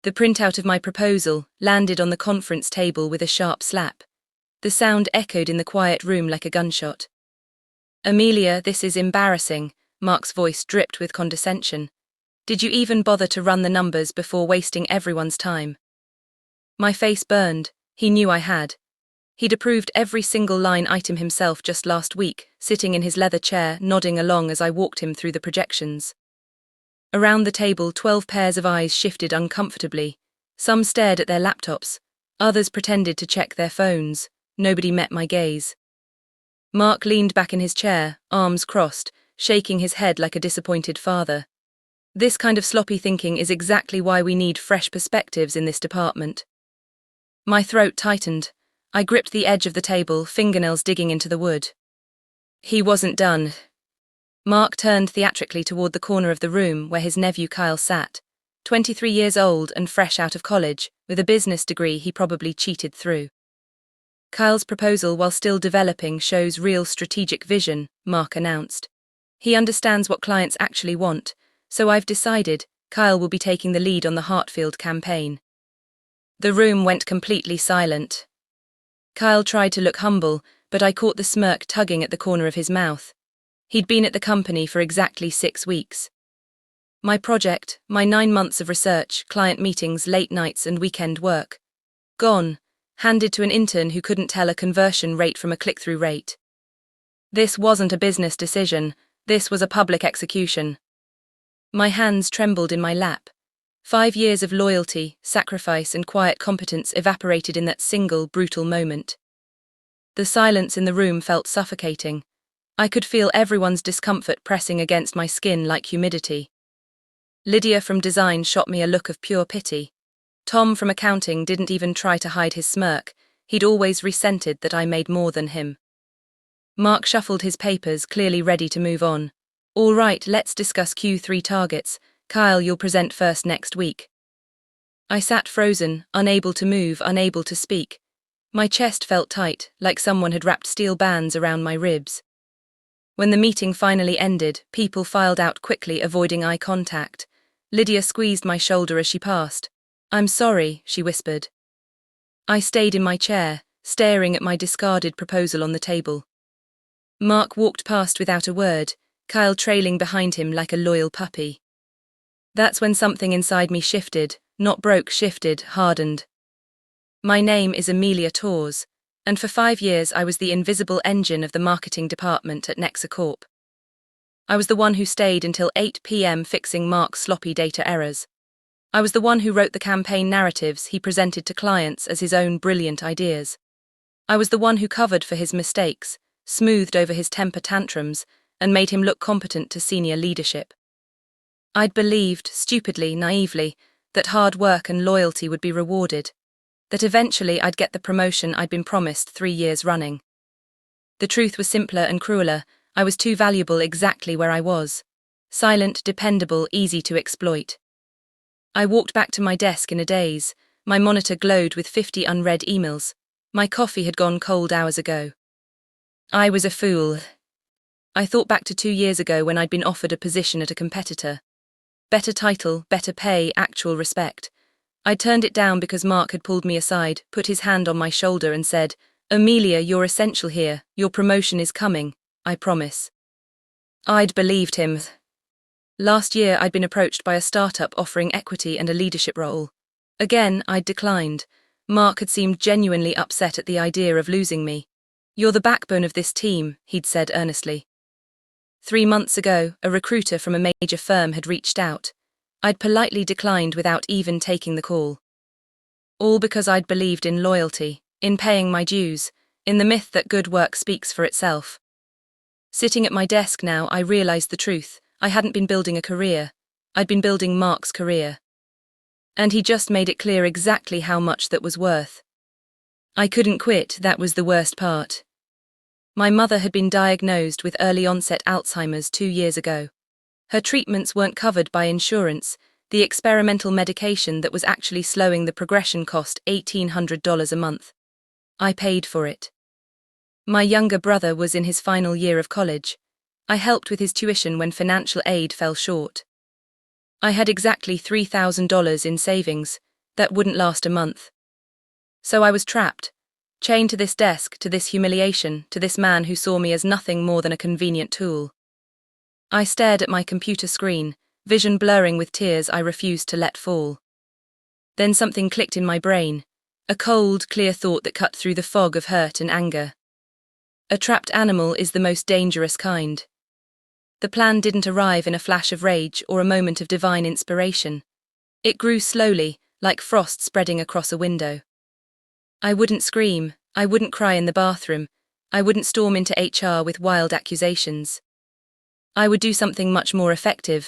The printout of my proposal landed on the conference table with a sharp slap. The sound echoed in the quiet room like a gunshot. "Amelia, this is embarrassing," Mark's voice dripped with condescension. "Did you even bother to run the numbers before wasting everyone's time?" My face burned. He knew I had. He'd approved every single line item himself just last week, sitting in his leather chair, nodding along as I walked him through the projections. Around the table, 12 pairs of eyes shifted uncomfortably. Some stared at their laptops. Others pretended to check their phones. Nobody met my gaze. Mark leaned back in his chair, arms crossed, shaking his head like a disappointed father. This kind of sloppy thinking is exactly why we need fresh perspectives in this department. My throat tightened. I gripped the edge of the table, fingernails digging into the wood. He wasn't done. Mark turned theatrically toward the corner of the room where his nephew Kyle sat, 23 years old and fresh out of college, with a business degree he probably cheated through. "Kyle's proposal, while still developing, shows real strategic vision," Mark announced. "He understands what clients actually want, so I've decided Kyle will be taking the lead on the Hartfield campaign." The room went completely silent. Kyle tried to look humble, but I caught the smirk tugging at the corner of his mouth. He'd been at the company for exactly 6 weeks. My project, my 9 months of research, client meetings, late nights and weekend work. Gone, handed to an intern who couldn't tell a conversion rate from a click-through rate. This wasn't a business decision, this was a public execution. My hands trembled in my lap. 5 years of loyalty, sacrifice and quiet competence evaporated in that single, brutal moment. The silence in the room felt suffocating. I could feel everyone's discomfort pressing against my skin like humidity. Lydia from design shot me a look of pure pity. Tom from accounting didn't even try to hide his smirk. He'd always resented that I made more than him. Mark shuffled his papers, clearly ready to move on. "All right, let's discuss Q3 targets. Kyle, you'll present first next week." I sat frozen, unable to move, unable to speak. My chest felt tight, like someone had wrapped steel bands around my ribs. When the meeting finally ended, people filed out quickly, avoiding eye contact. Lydia squeezed my shoulder as she passed. "I'm sorry," she whispered. I stayed in my chair, staring at my discarded proposal on the table. Mark walked past without a word, Kyle trailing behind him like a loyal puppy. That's when something inside me shifted, not broke, shifted, hardened. My name is Amelia Torres, and for 5 years I was the invisible engine of the marketing department at Nexacorp. I was the one who stayed until 8 p.m. fixing Mark's sloppy data errors. I was the one who wrote the campaign narratives he presented to clients as his own brilliant ideas. I was the one who covered for his mistakes, smoothed over his temper tantrums, and made him look competent to senior leadership. I'd believed, stupidly, naively, that hard work and loyalty would be rewarded, that eventually I'd get the promotion I'd been promised 3 years running. The truth was simpler and crueler. I was too valuable exactly where I was. Silent, dependable, easy to exploit. I walked back to my desk in a daze. My monitor glowed with 50 unread emails. My coffee had gone cold hours ago. I was a fool. I thought back to 2 years ago when I'd been offered a position at a competitor. Better title, better pay, actual respect. I turned it down because Mark had pulled me aside, put his hand on my shoulder and said, "Amelia, you're essential here. Your promotion is coming, I promise." I'd believed him. Last year I'd been approached by a startup offering equity and a leadership role. Again, I'd declined. Mark had seemed genuinely upset at the idea of losing me. "You're the backbone of this team," he'd said earnestly. 3 months ago, a recruiter from a major firm had reached out. I'd politely declined without even taking the call. All because I'd believed in loyalty, in paying my dues, in the myth that good work speaks for itself. Sitting at my desk now, I realized the truth. I hadn't been building a career. I'd been building Mark's career. And he just made it clear exactly how much that was worth. I couldn't quit, that was the worst part. My mother had been diagnosed with early-onset Alzheimer's 2 years ago. Her treatments weren't covered by insurance. The experimental medication that was actually slowing the progression cost $1,800 a month. I paid for it. My younger brother was in his final year of college. I helped with his tuition when financial aid fell short. I had exactly $3,000 in savings, that wouldn't last a month. So I was trapped, chained to this desk, to this humiliation, to this man who saw me as nothing more than a convenient tool. I stared at my computer screen, vision blurring with tears I refused to let fall. Then something clicked in my brain, a cold, clear thought that cut through the fog of hurt and anger. A trapped animal is the most dangerous kind. The plan didn't arrive in a flash of rage or a moment of divine inspiration. It grew slowly, like frost spreading across a window. I wouldn't scream, I wouldn't cry in the bathroom, I wouldn't storm into HR with wild accusations. I would do something much more effective,